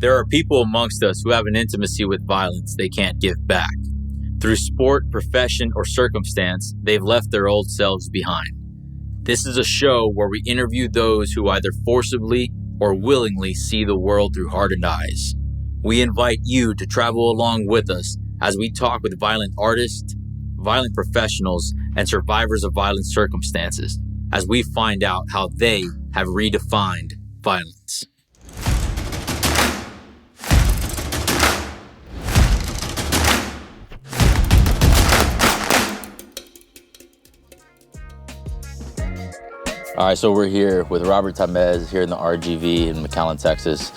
There are people amongst us who have an intimacy with violence they can't give back. Through sport, profession, or circumstance, they've left their old selves behind. This is a show where we interview those who either forcibly or willingly see the world through hardened eyes. We invite you to travel along with us as we talk with violent artists, violent professionals, and survivors of violent circumstances as we find out how they have redefined violence. All right, so we're here with Robert Tamez here in the RGV in McAllen, Texas.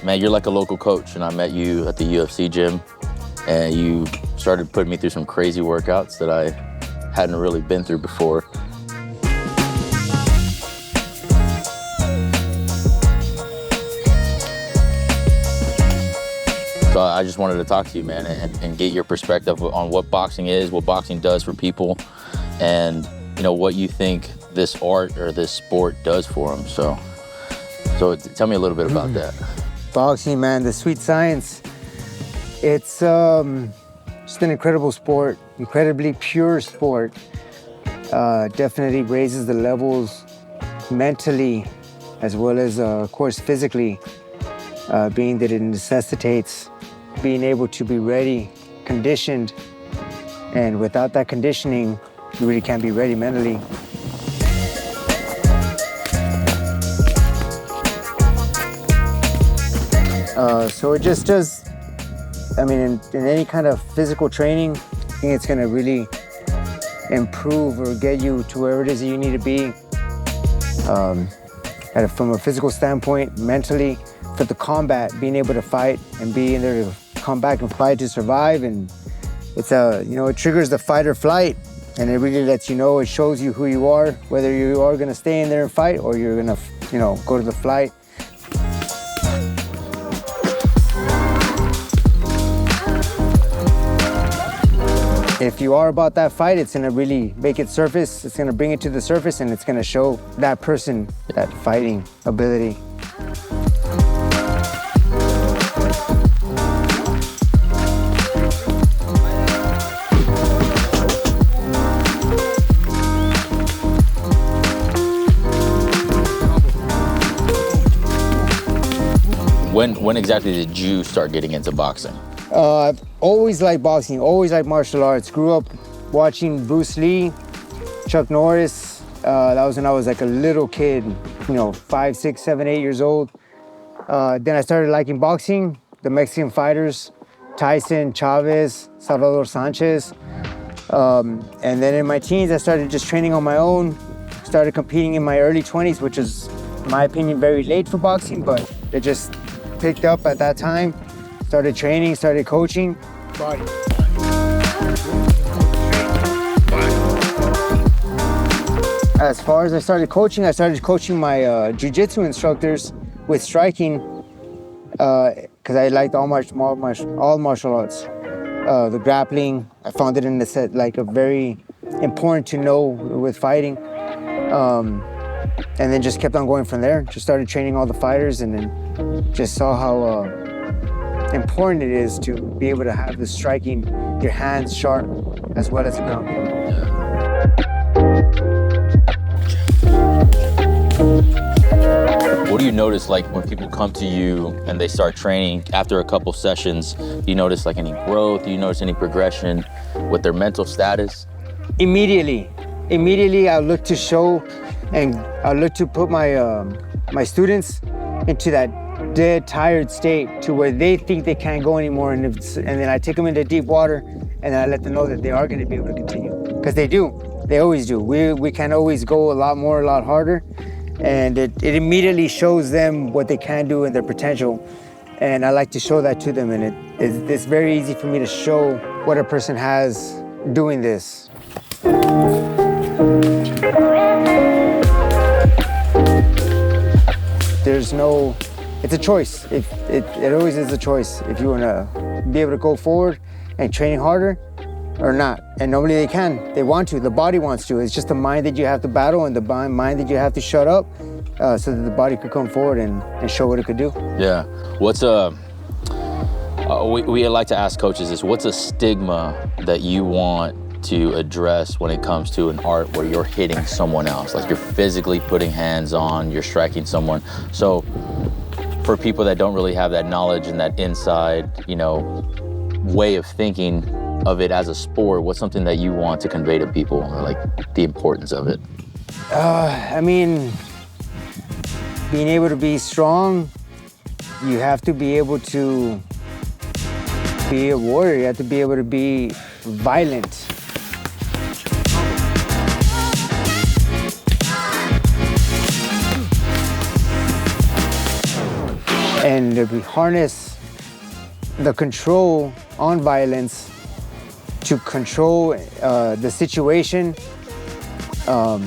Man, you're like a local coach, and I met you at the UFC gym, and you started putting me through some crazy workouts that I hadn't really been through before. So I just wanted to talk to you, man, and get your perspective on what boxing is, what boxing does for people, and what you think this art or this sport does for them. So tell me a little bit about that. Boxing, man, the sweet science. It's just an incredible sport, incredibly pure sport. Definitely raises the levels mentally as well as, of course, physically, being that it necessitates being able to be ready, conditioned, and without that conditioning, you really can't be ready mentally. So it just does, in any kind of physical training, I think it's gonna really improve or get you to wherever it is that you need to be. From a physical standpoint, mentally, for the combat, being able to fight and be in there to come back and fight to survive. And it's it triggers the fight or flight, and it really lets you know, it shows you who you are, whether you are gonna stay in there and fight or you're gonna, go to the flight. If you are about that fight, it's gonna really make it surface, it's gonna bring it to the surface, and it's gonna show that person that fighting ability. When exactly did you start getting into boxing? I've always liked boxing, always liked martial arts. Grew up watching Bruce Lee, Chuck Norris. That was when I was like a little kid, 5, 6, 7, 8 years old. Then I started liking boxing, the Mexican fighters, Tyson, Chavez, Salvador Sanchez. And then in my teens, I started just training on my own. Started competing in my early 20s, which is, in my opinion, very late for boxing, but it just picked up at that time. Started training, started coaching. As far as I started coaching my jiu-jitsu instructors with striking, because I liked all martial arts. The grappling, I found it in the set like a very important to know with fighting. And then just kept on going from there. Just started training all the fighters, and then just saw how important it is to be able to have the striking, your hands sharp as well as the ground game. What do you notice, like, when people come to you and they start training after a couple sessions? Do you notice like any growth? Do you notice any progression with their mental status? Immediately I look to show, and I look to put my students into that dead, tired state to where they think they can't go anymore, and then I take them into deep water, and then I let them know that they are going to be able to continue, because they always do. We can always go a lot harder, and it immediately shows them what they can do and their potential, and I like to show that to them, and it's very easy for me to show what a person has doing this. It's a choice. It always is a choice if you want to be able to go forward and train harder or not. And normally they want to, the body wants to. It's just the mind that you have to battle and the mind that you have to shut up so that the body could come forward and show what it could do. Yeah. What's we like to ask coaches this, what's a stigma that you want to address when it comes to an art where you're hitting someone else? Like you're physically putting hands on, you're striking someone. So for people that don't really have that knowledge and that inside, way of thinking of it as a sport, what's something that you want to convey to people, or like the importance of it? I mean, being able to be strong, you have to be able to be a warrior. You have to be able to be violent. And we harness the control on violence to control the situation. You're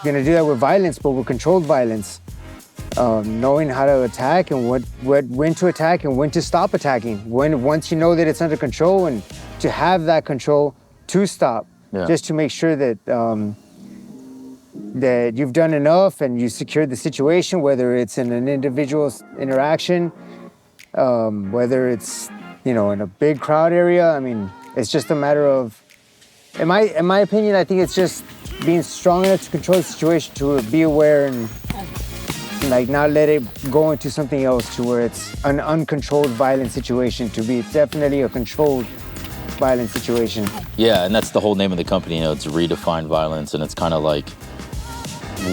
gonna do that with violence, but with controlled violence. Knowing how to attack and when to attack and when to stop attacking. Once you know that it's under control, and to have that control to stop, just to make sure that that you've done enough and you secured the situation, whether it's in an individual interaction, whether it's in a big crowd area. I mean, it's just a matter of, in my opinion, I think it's just being strong enough to control the situation, to be aware and like not let it go into something else, to where it's an uncontrolled violent situation, to be definitely a controlled violent situation. Yeah, and that's the whole name of the company. It's Redefine Violence, and it's kind of like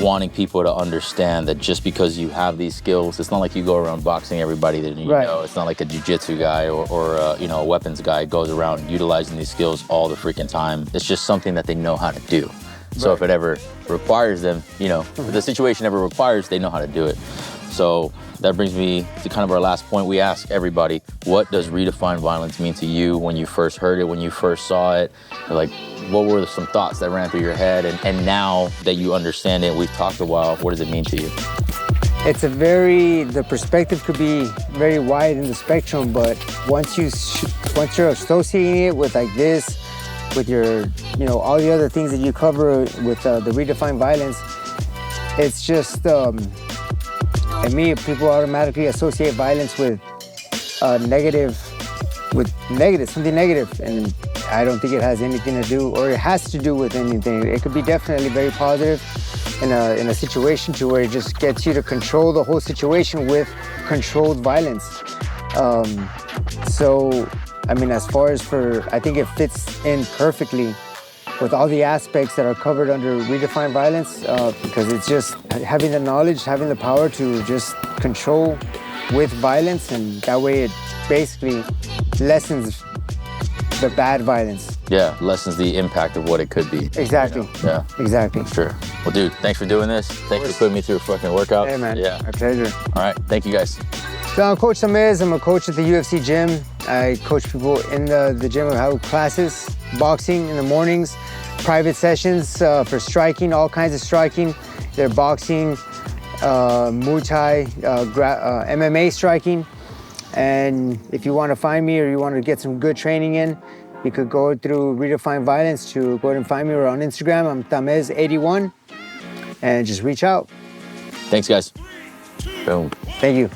wanting people to understand that just because you have these skills, it's not like you go around boxing everybody that you know. It's not like a jiu-jitsu guy or a weapons guy goes around utilizing these skills all the freaking time. It's just something that they know how to do. So if it ever requires them, if the situation ever requires, they know how to do it. So that brings me to kind of our last point. We ask everybody, what does Redefine Violence mean to you when you first heard it, when you first saw it? Like, what were some thoughts that ran through your head? And now that you understand it, we've talked a while, what does it mean to you? It's the perspective could be very wide in the spectrum, but once you're associating it with like this, with your, all the other things that you cover with the Redefine Violence, it's just, and me, people automatically associate violence with something negative, and I don't think it has anything to do, or it has to do with anything. It could be definitely very positive in a situation to where it just gets you to control the whole situation with controlled violence. So, I mean, as far as I think it fits in perfectly with all the aspects that are covered under Redefine Violence, because it's just having the knowledge, having the power to just control with violence, and that way it basically lessens the bad violence. Yeah, lessens the impact of what it could be. Exactly. Yeah. Exactly. Sure. Well, dude, thanks for doing this. Thanks for putting me through a fucking workout. Hey, man. Yeah. My pleasure. All right. Thank you, guys. So I'm Coach Tamez. I'm a coach at the UFC gym. I coach people in the gym. I have classes, boxing in the mornings, private sessions for striking, all kinds of striking. They're boxing, Muay Thai, MMA striking. And if you want to find me or you want to get some good training in, you could go through Redefine Violence to go ahead and find me, or on Instagram. I'm Tamez81, and just reach out. Thanks, guys. Boom. Thank you.